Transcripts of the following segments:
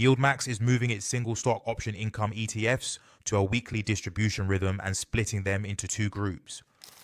YieldMax is moving its single stock option income ETFs to a weekly distribution rhythm and splitting them into two groups.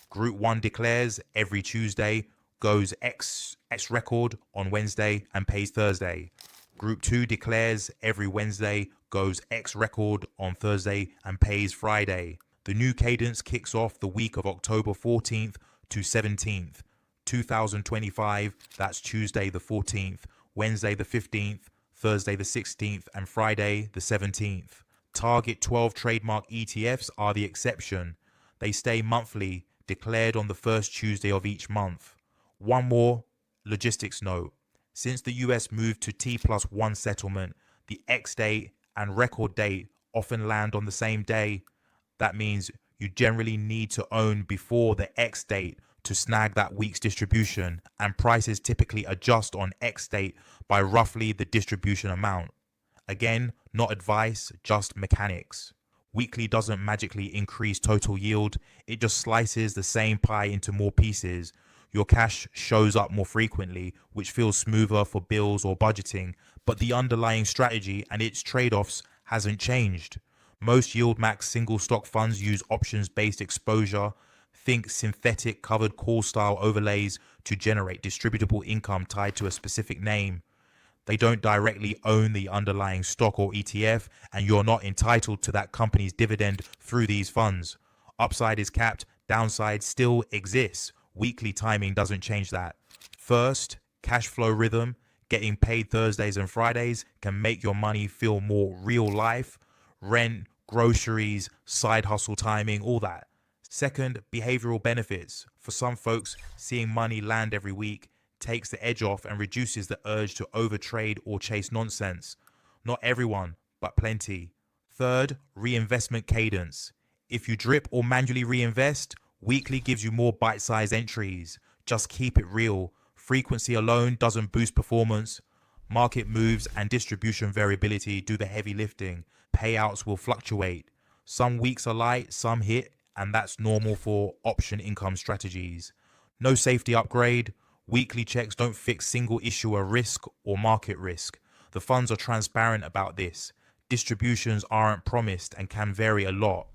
Group 1 declares every Tuesday, goes X record on Wednesday and pays Thursday. Group 2 declares every Wednesday, goes X record on Thursday and pays Friday. The new cadence kicks off the week of October 14th to 17th, 2025. That's Tuesday the 14th, Wednesday the 15th, Thursday the 16th, and Friday the 17th. Target 12 trademark ETFs are the exception. They stay monthly, declared on the first Tuesday of each month. One more logistics note. Since the US moved to T+1 settlement, the X date and record date often land on the same day. That means you generally need to own before the X date to snag that week's distribution, and prices typically adjust on X date by roughly the distribution amount. Again, not advice, just mechanics. Weekly doesn't magically increase total yield, it just slices the same pie into more pieces. Your cash shows up more frequently, which feels smoother for bills or budgeting, but the underlying strategy and its trade-offs hasn't changed. Most YieldMax single stock funds use options-based exposure. Think synthetic covered call style overlays to generate distributable income tied to a specific name. They don't directly own the underlying stock or ETF, and you're not entitled to that company's dividend through these funds. Upside is capped, downside still exists. Weekly timing doesn't change that. First, cash flow rhythm. Getting paid Thursdays and Fridays can make your money feel more real life. Rent, groceries, side hustle timing, all that. Second, behavioral benefits. For some folks, seeing money land every week takes the edge off and reduces the urge to overtrade or chase nonsense. Not everyone, but plenty. Third, reinvestment cadence. If you drip or manually reinvest, weekly gives you more bite-sized entries. Just keep it real. Frequency alone doesn't boost performance. Market moves and distribution variability do the heavy lifting. Payouts will fluctuate. Some weeks are light, some hit, and that's normal for option income strategies. No safety upgrade. Weekly checks don't fix single issuer risk or market risk. The funds are transparent about this. Distributions aren't promised and can vary a lot.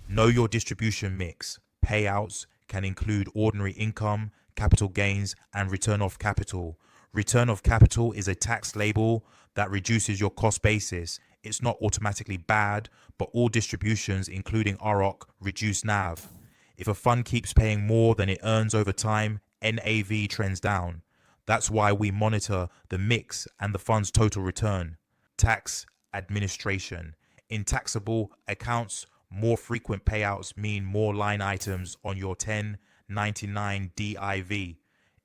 Know your distribution mix. Payouts can include ordinary income, capital gains, and return of capital. Return of capital is a tax label that reduces your cost basis. It's not automatically bad, but all distributions, including ROC, reduce NAV. If a fund keeps paying more than it earns over time, NAV trends down. That's why we monitor the mix and the fund's total return. Tax administration. In taxable accounts, more frequent payouts mean more line items on your 1099 DIV.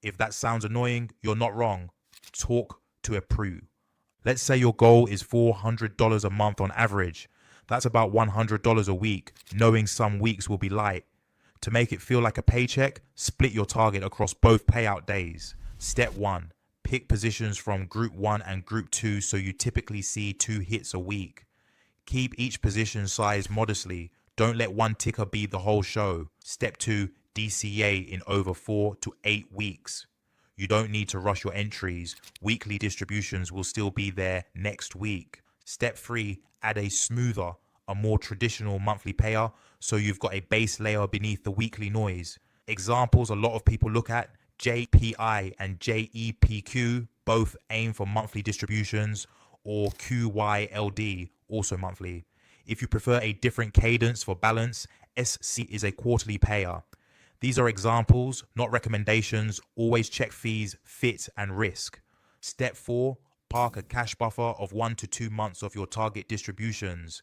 If that sounds annoying, you're not wrong. Talk to a pro. Let's say your goal is $400 a month on average. That's about $100 a week, knowing some weeks will be light. To make it feel like a paycheck, split your target across both payout days. Step 1. Pick positions from Group 1 and Group 2 so you typically see 2 hits a week. Keep each position size modestly. Don't let one ticker be the whole show. Step 2. DCA in over 4 to 8 weeks. You don't need to rush your entries. Weekly distributions will still be there next week. Step 3. Add a smoother, a more traditional monthly payer so you've got a base layer beneath the weekly noise. Examples a lot of people look at: JPI and JEPQ both aim for monthly distributions, or QYLD also monthly. If you prefer a different cadence for balance, SC is a quarterly payer. These are examples, not recommendations. Always check fees, fit, and risk. Step 4. Park a cash buffer of 1 to 2 months of your target distributions.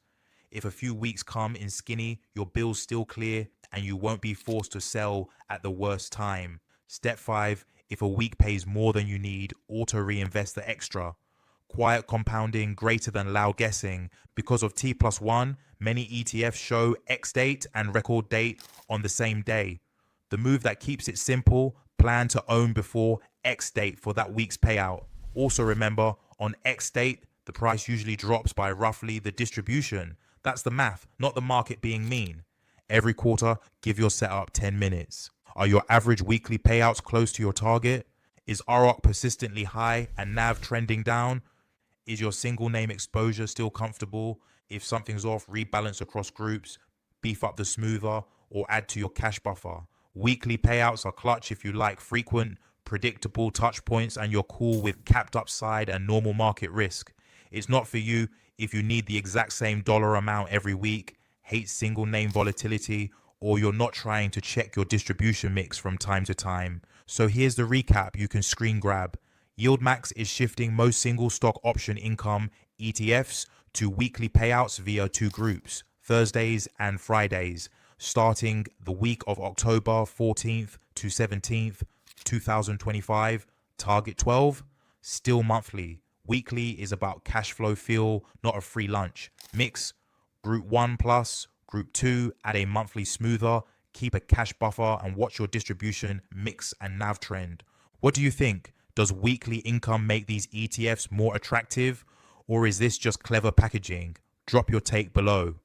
If a few weeks come in skinny, your bill's still clear and you won't be forced to sell at the worst time. Step 5. If a week pays more than you need, auto reinvest the extra. Quiet compounding greater than loud guessing. Because of T+1, many ETFs show X date and record date on the same day. The move that keeps it simple: plan to own before X date for that week's payout. Also remember, on X date, the price usually drops by roughly the distribution. That's the math, not the market being mean. Every quarter, give your setup 10 minutes. Are your average weekly payouts close to your target? Is ROC persistently high and NAV trending down? Is your single name exposure still comfortable? If something's off, rebalance across groups, beef up the smoother, or add to your cash buffer. Weekly payouts are clutch if you like frequent, predictable touch points and you're cool with capped upside and normal market risk. It's not for you if you need the exact same dollar amount every week, hate single name volatility, or you're not trying to check your distribution mix from time to time. So here's the recap you can screen grab. YieldMax is shifting most single stock option income ETFs to weekly payouts via two groups, Thursdays and Fridays, starting the week of October 14th to 17th, 2025. Target 12, still monthly. Weekly is about cash flow feel, not a free lunch. Mix Group 1 plus, Group 2, add a monthly smoother, keep a cash buffer and watch your distribution mix and NAV trend. What do you think? Does weekly income make these ETFs more attractive, or is this just clever packaging? Drop your take below.